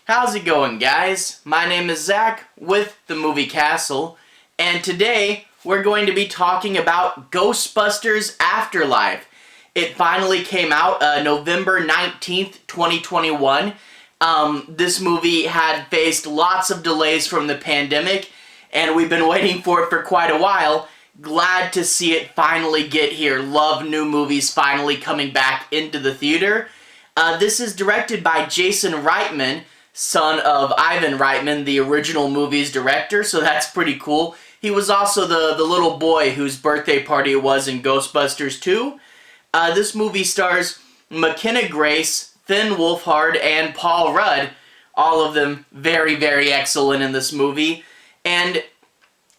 How's it going, guys? My name is Zach with the Movie Castle, and today we're going to be talking about Ghostbusters Afterlife. It finally came out November 19th, 2021. This movie had faced lots of delays from the pandemic, and we've been waiting for it for quite a while. Glad to see it finally get here. Love new movies finally coming back into the theater. This is directed by Jason Reitman, son of Ivan Reitman, the original movie's director, so that's pretty cool. He was also the little boy whose birthday party it was in Ghostbusters 2. This movie stars McKenna Grace, Finn Wolfhard, and Paul Rudd. All of them very, very excellent in this movie. And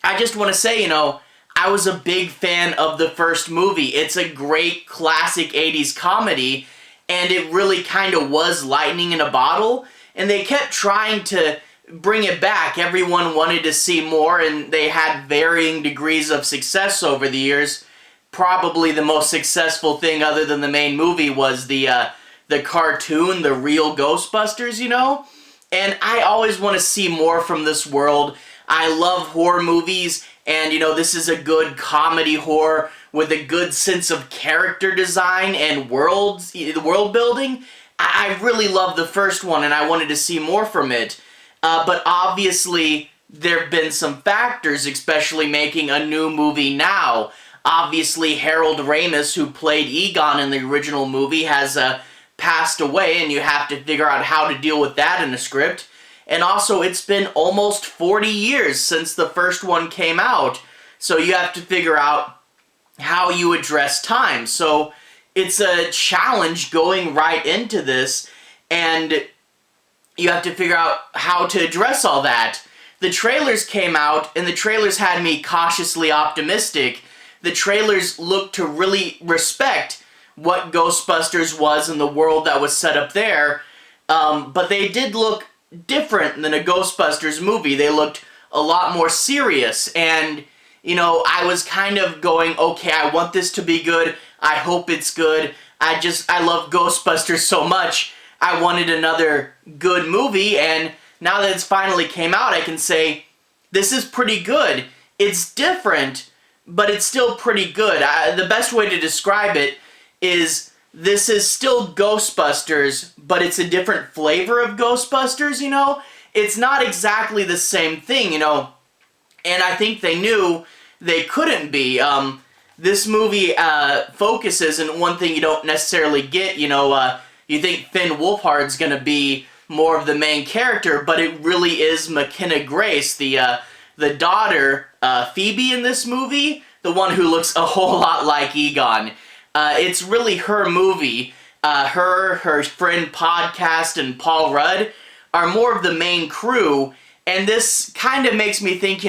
I just want to say, I was a big fan of the first movie. It's a great classic 80s comedy, and it really kind of was lightning in a bottle. And they kept trying to bring it back. Everyone wanted to see more, and they had varying degrees of success over the years. Probably the most successful thing other than the main movie was the cartoon, The Real Ghostbusters, And I always want to see more from this world. I love horror movies, and this is a good comedy horror with a good sense of character design and world building. I really loved the first one, and I wanted to see more from it. But obviously, there have been some factors, especially making a new movie now. Obviously, Harold Ramis, who played Egon in the original movie, has passed away, and you have to figure out how to deal with that in a script. And also, it's been almost 40 years since the first one came out, so you have to figure out how you address time. So it's a challenge going right into this, and you have to figure out how to address all that. The trailers came out, and the trailers had me cautiously optimistic. The trailers looked to really respect what Ghostbusters was and the world that was set up there, but they did look different than a Ghostbusters movie. They looked a lot more serious, and I was kind of going, okay, I want this to be good. I hope it's good. I love Ghostbusters so much. I wanted another good movie, and now that it's finally came out, I can say, this is pretty good. It's different, but it's still pretty good. The best way to describe it is this is still Ghostbusters, but it's a different flavor of Ghostbusters, It's not exactly the same thing, And I think they knew they couldn't be. This movie focuses, and one thing you don't necessarily get, you think Finn Wolfhard's going to be more of the main character, but it really is McKenna Grace, the daughter, Phoebe in this movie, the one who looks a whole lot like Egon. It's really her movie. Her friend Podcast, and Paul Rudd are more of the main crew, and this kind of makes me think,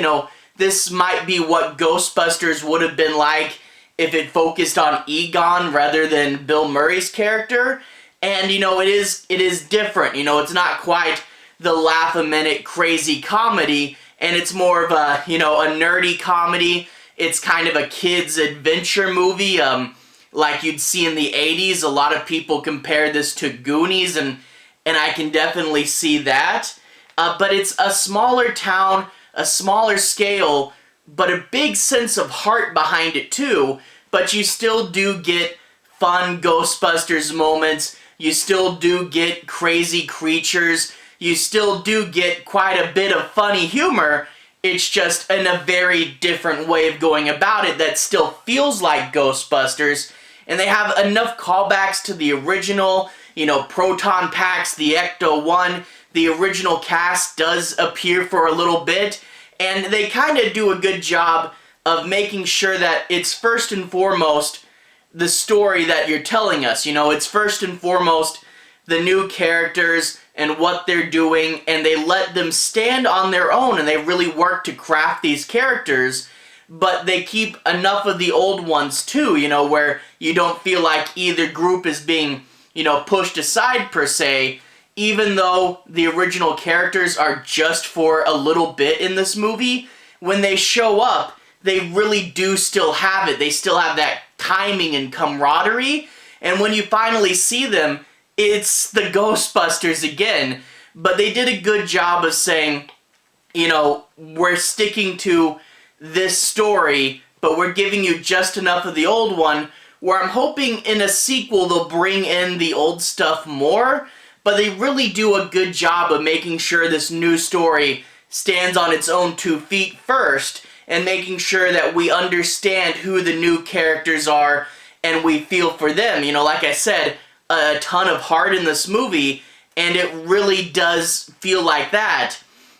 this might be what Ghostbusters would have been like if it focused on Egon rather than Bill Murray's character. And, it is different. It's not quite the laugh-a-minute crazy comedy, and it's more of a, a nerdy comedy. It's kind of a kid's adventure movie, like you'd see in the 80s. A lot of people compare this to Goonies, and I can definitely see that. But it's a smaller town, a smaller scale, but a big sense of heart behind it too. But you still do get fun Ghostbusters moments. You still do get crazy creatures. You still do get quite a bit of funny humor. It's just in a very different way of going about it that still feels like Ghostbusters. And they have enough callbacks to the original, Proton Packs, the Ecto-1. The original cast does appear for a little bit, and they kind of do a good job of making sure that it's first and foremost the story that you're telling us. It's first and foremost the new characters and what they're doing, and they let them stand on their own, and they really work to craft these characters, but they keep enough of the old ones too, where you don't feel like either group is being, pushed aside per se. Even though the original characters are just for a little bit in this movie, when they show up, they really do still have it. They still have that timing and camaraderie, and when you finally see them, it's the Ghostbusters again. but they did a good job of saying, you know, we're sticking to this story, but we're giving you just enough of the old one, where I'm hoping in a sequel they'll bring in the old stuff more, but they really do a good job of making sure this new story stands on its own 2 feet first, and making sure that we understand who the new characters are and we feel for them. You know, like I said, a ton of heart in this movie, and it really does feel like that.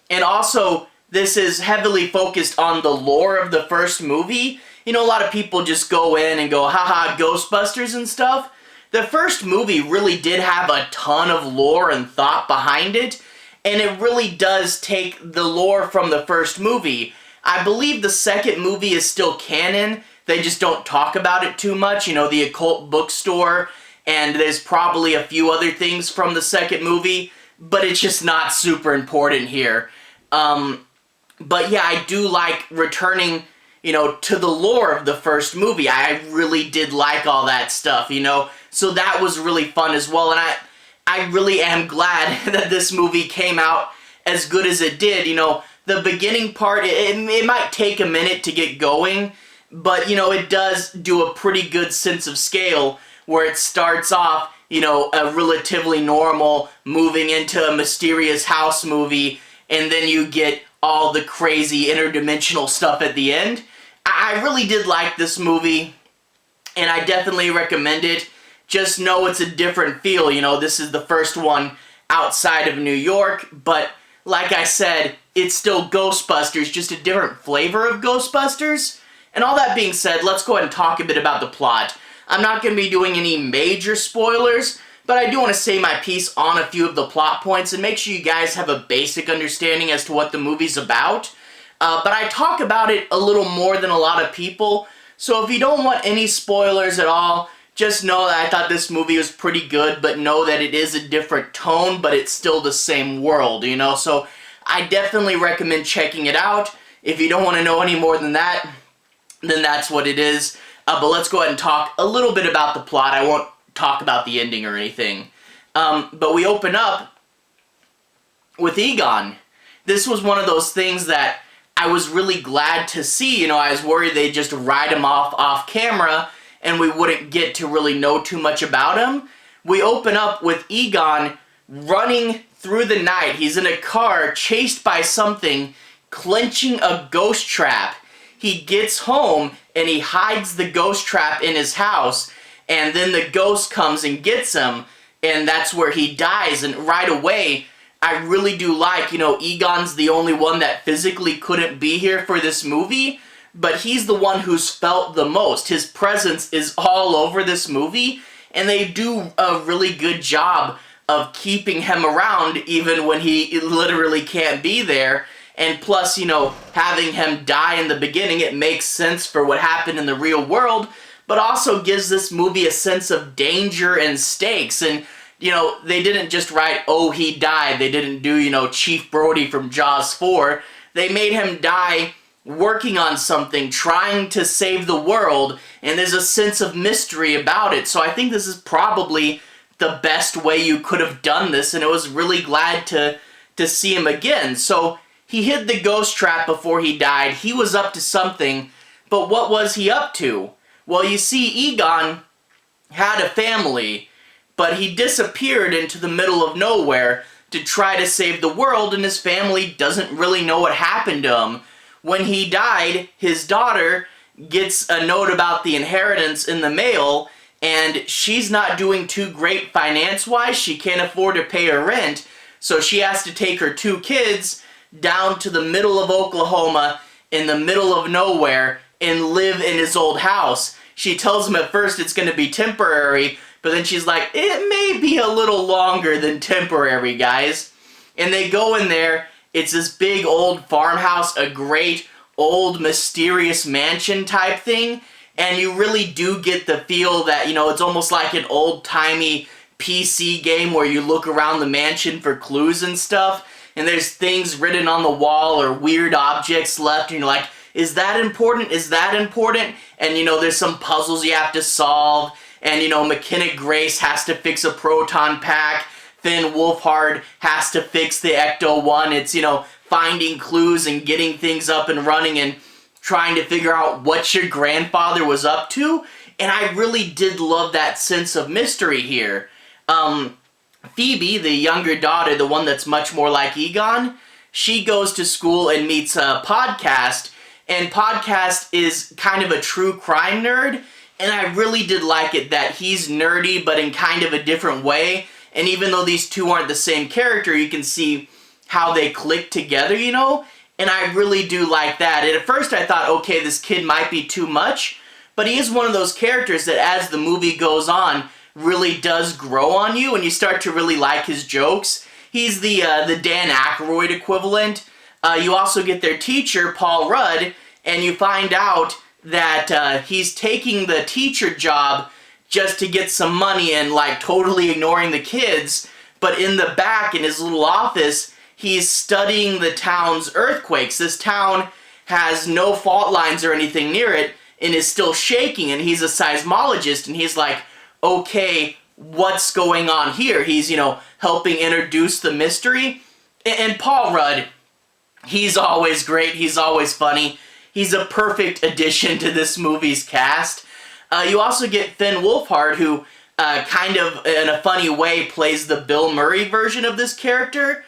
And also, this is heavily focused on the lore of the first movie. You know, a lot of people just go in and go, haha, Ghostbusters and stuff. The first movie really did have a ton of lore and thought behind it, and it really does take the lore from the first movie. I believe the second movie is still canon, they just don't talk about it too much. You know, the occult bookstore, and there's probably a few other things from the second movie, but it's just not super important here. But yeah, I do like returning, you know, to the lore of the first movie. I really did like all that stuff, you know, so that was really fun as well, and I really am glad that this movie came out as good as it did. You know, the beginning part, it might take a minute to get going, but, you know, it does do a pretty good sense of scale, where it starts off, you know, a relatively normal, moving into a mysterious house movie, and then you get all the crazy interdimensional stuff at the end. I really did like this movie, and I definitely recommend it. Just know it's a different feel. You know, this is the first one outside of New York, but like I said, it's still Ghostbusters, just a different flavor of Ghostbusters. And all that being said, let's go ahead and talk a bit about the plot. I'm not going to be doing any major spoilers, but I do want to say my piece on a few of the plot points and make sure you guys have a basic understanding as to what the movie's about. But I talk about it a little more than a lot of people, so if you don't want any spoilers at all, just know that I thought this movie was pretty good, but know that it is a different tone, but it's still the same world, you know? So I definitely recommend checking it out. If you don't want to know any more than that, then that's what it is. But let's go ahead and talk a little bit about the plot. I won't talk about the ending or anything. But we open up with Egon. This was one of those things that I was really glad to see. You know, I was worried they'd just write him off camera and we wouldn't get to really know too much about him. We open up with Egon running through the night. He's in a car chased by something, clenching a ghost trap. He gets home and he hides the ghost trap in his house, and then the ghost comes and gets him, and that's where he dies. And right away, I really do like, you know, Egon's the only one that physically couldn't be here for this movie, but he's the one who's felt the most. His presence is all over this movie, and they do a really good job of keeping him around even when he literally can't be there. And plus, you know, having him die in the beginning, it makes sense for what happened in the real world, but also gives this movie a sense of danger and stakes. And, you know, they didn't just write, oh, he died. They didn't do, you know, Chief Brody from Jaws 4. They made him die working on something, trying to save the world, and there's a sense of mystery about it. So I think this is probably the best way you could have done this, and I was really glad to see him again. So he hid the ghost trap before he died. He was up to something, but what was he up to? Well, you see, Egon had a family, but he disappeared into the middle of nowhere to try to save the world, and his family doesn't really know what happened to him. When he died, his daughter gets a note about the inheritance in the mail, and she's not doing too great finance-wise. She can't afford to pay her rent, so she has to take her 2 kids down to the middle of Oklahoma, in the middle of nowhere, and live in his old house. She tells him at first it's going to be temporary, but then she's like, it may be a little longer than temporary, guys. And they go in there. It's this big old farmhouse, a great old mysterious mansion type thing, and you really do get the feel that, you know, it's almost like an old-timey PC game where you look around the mansion for clues and stuff, and there's things written on the wall or weird objects left, and you're like, is that important? Is that important? And, you know, there's some puzzles you have to solve, and, you know, McKenna Grace has to fix a proton pack Finn Wolfhard has to fix the Ecto-1. It's, finding clues and getting things up and running and trying to figure out what your grandfather was up to. And I really did love that sense of mystery here. Phoebe, the younger daughter, the one that's much more like Egon, she goes to school and meets Podcast, and Podcast is kind of a true crime nerd, and I really did like it that he's nerdy but in kind of a different way, and even though these two aren't the same character, you can see how they click together, and I really do like that. And at first I thought, okay, this kid might be too much, but he is one of those characters that as the movie goes on, really does grow on you, and you start to really like his jokes. He's the Dan Aykroyd equivalent. You also get their teacher, Paul Rudd, and you find out that he's taking the teacher job just to get some money and like totally ignoring the kids, but in the back in his little office, he's studying the town's earthquakes. This town has no fault lines or anything near it and is still shaking, and he's a seismologist, and he's like, okay, what's going on here? He's, helping introduce the mystery. And Paul Rudd, he's always great. He's always funny. He's a perfect addition to this movie's cast. You also get Finn Wolfhard, who kind of, in a funny way, plays the Bill Murray version of this character.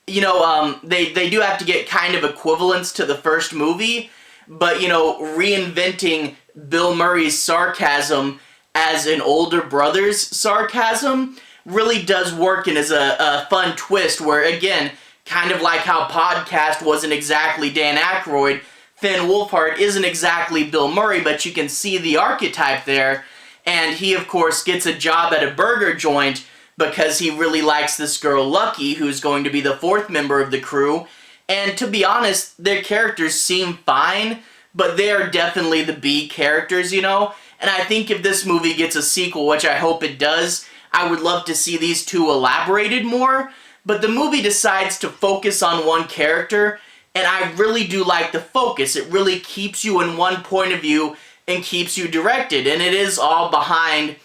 They do have to get kind of equivalents to the first movie, but, reinventing Bill Murray's sarcasm as an older brother's sarcasm really does work and is a fun twist where, again, kind of like how Podcast wasn't exactly Dan Aykroyd, Finn Wolfhard isn't exactly Bill Murray, but you can see the archetype there, and he, of course, gets a job at a burger joint because he really likes this girl, Lucky, who's going to be the fourth member of the crew, and to be honest, their characters seem fine, but they are definitely the B characters, And I think if this movie gets a sequel, which I hope it does, I would love to see these two elaborated more. But the movie decides to focus on one character, and I really do like the focus. It really keeps you in one point of view and keeps you directed. And it is all behind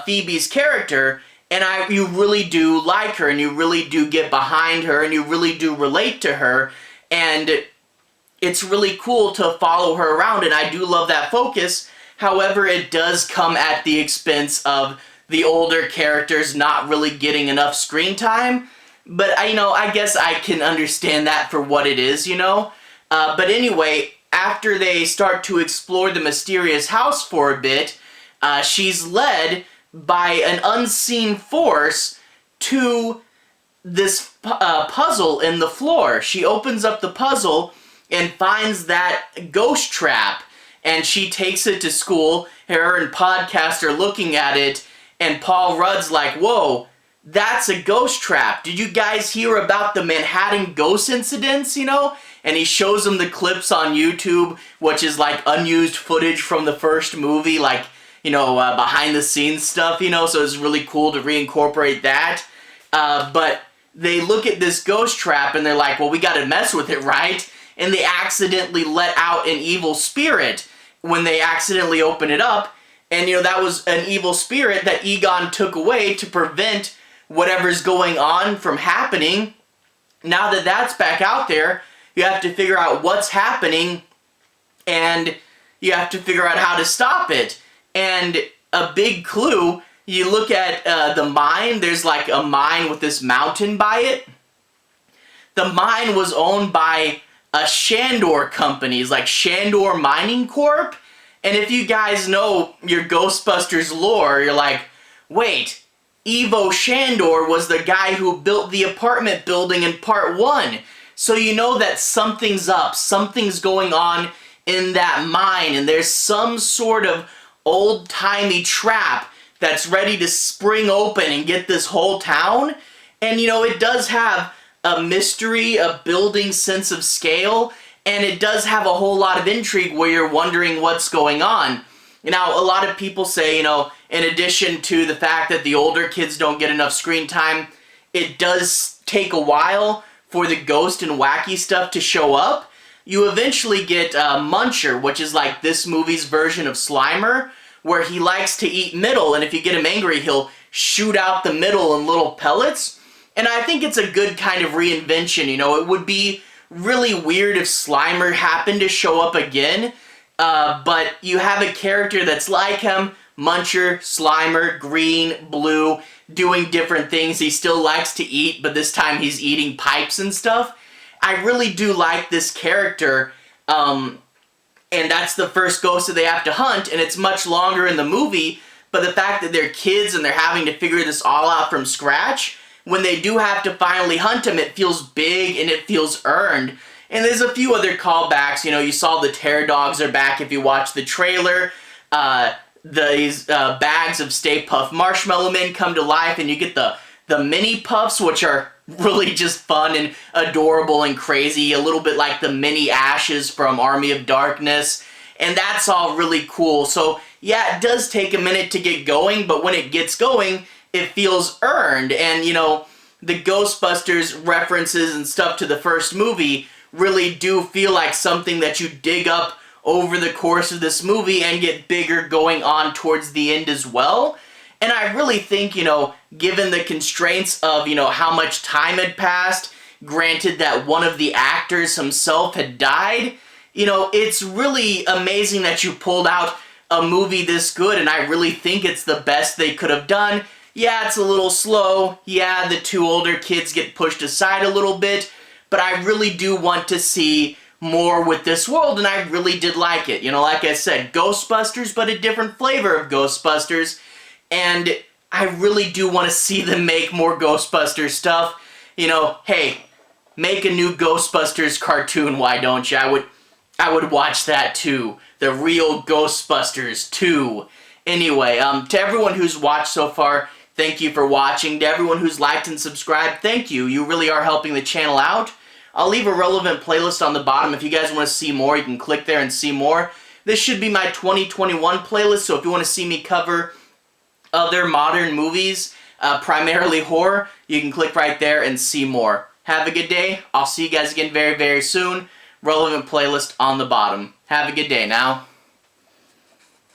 Phoebe's character, and you really do like her, and you really do get behind her, and you really do relate to her. And it's really cool to follow her around, and I do love that focus. However, it does come at the expense of the older characters not really getting enough screen time. But, I guess I can understand that for what it is, But anyway, after they start to explore the mysterious house for a bit, she's led by an unseen force to this puzzle in the floor. She opens up the puzzle and finds that ghost trap. And she takes it to school, her and Podcast are looking at it, and Paul Rudd's like, whoa, that's a ghost trap. Did you guys hear about the Manhattan ghost incidents, And he shows them the clips on YouTube, which is like unused footage from the first movie, like, behind the scenes stuff, so it's really cool to reincorporate that. But they look at this ghost trap and they're like, well, we gotta mess with it, right? And they accidentally let out an evil spirit when they accidentally open it up. And, that was an evil spirit that Egon took away to prevent whatever's going on from happening. Now that that's back out there, you have to figure out what's happening, and you have to figure out how to stop it. And a big clue, you look at the mine, there's like a mine with this mountain by it. The mine was owned by a Shandor companies, like Shandor Mining Corp. And if you guys know your Ghostbusters lore, you're like, wait, Ivo Shandor was the guy who built the apartment building in part 1. So you know that something's up, something's going on in that mine, and there's some sort of old-timey trap that's ready to spring open and get this whole town. And it does have a mystery, a building sense of scale, and it does have a whole lot of intrigue where you're wondering what's going on. Now, a lot of people say, in addition to the fact that the older kids don't get enough screen time, it does take a while for the ghost and wacky stuff to show up. You eventually get Muncher, which is like this movie's version of Slimer, where he likes to eat middle, and if you get him angry, he'll shoot out the middle in little pellets. And I think it's a good kind of reinvention. You know, it would be really weird if Slimer happened to show up again, but you have a character that's like him, Muncher, Slimer, green, blue, doing different things. He still likes to eat, but this time he's eating pipes and stuff. I really do like this character, and that's the first ghost that they have to hunt, and it's much longer in the movie, but the fact that they're kids and they're having to figure this all out from scratch, when they do have to finally hunt him, it feels big and it feels earned. And there's a few other callbacks. You know, you saw the Terror Dogs are back if you watch the trailer. These bags of Stay Puft Marshmallow Men come to life, and you get the mini puffs, which are really just fun and adorable and crazy, a little bit like the mini ashes from Army of Darkness, and that's all really cool. So yeah, it does take a minute to get going, but when it gets going, it feels earned. And you know, the Ghostbusters references and stuff to the first movie really do feel like something that you dig up over the course of this movie and get bigger going on towards the end as well. And I really think, you know, given the constraints of, you know, how much time had passed, granted that one of the actors himself had died, you know, it's really amazing that you pulled out a movie this good, and I really think it's the best they could have done. Yeah, it's a little slow. Yeah, the two older kids get pushed aside a little bit, but I really do want to see more with this world, and I really did like it. You know, like I said, Ghostbusters, but a different flavor of Ghostbusters. And I really do want to see them make more Ghostbusters stuff. You know, hey, make a new Ghostbusters cartoon, why don't you? I would watch that too. The real Ghostbusters 2. Anyway, to everyone who's watched so far, thank you for watching. To everyone who's liked and subscribed, thank you. You really are helping the channel out. I'll leave a relevant playlist on the bottom. If you guys want to see more, you can click there and see more. This should be my 2021 playlist, so if you want to see me cover other modern movies, primarily horror, you can click right there and see more. Have a good day. I'll see you guys again very, very soon. Relevant playlist on the bottom. Have a good day now.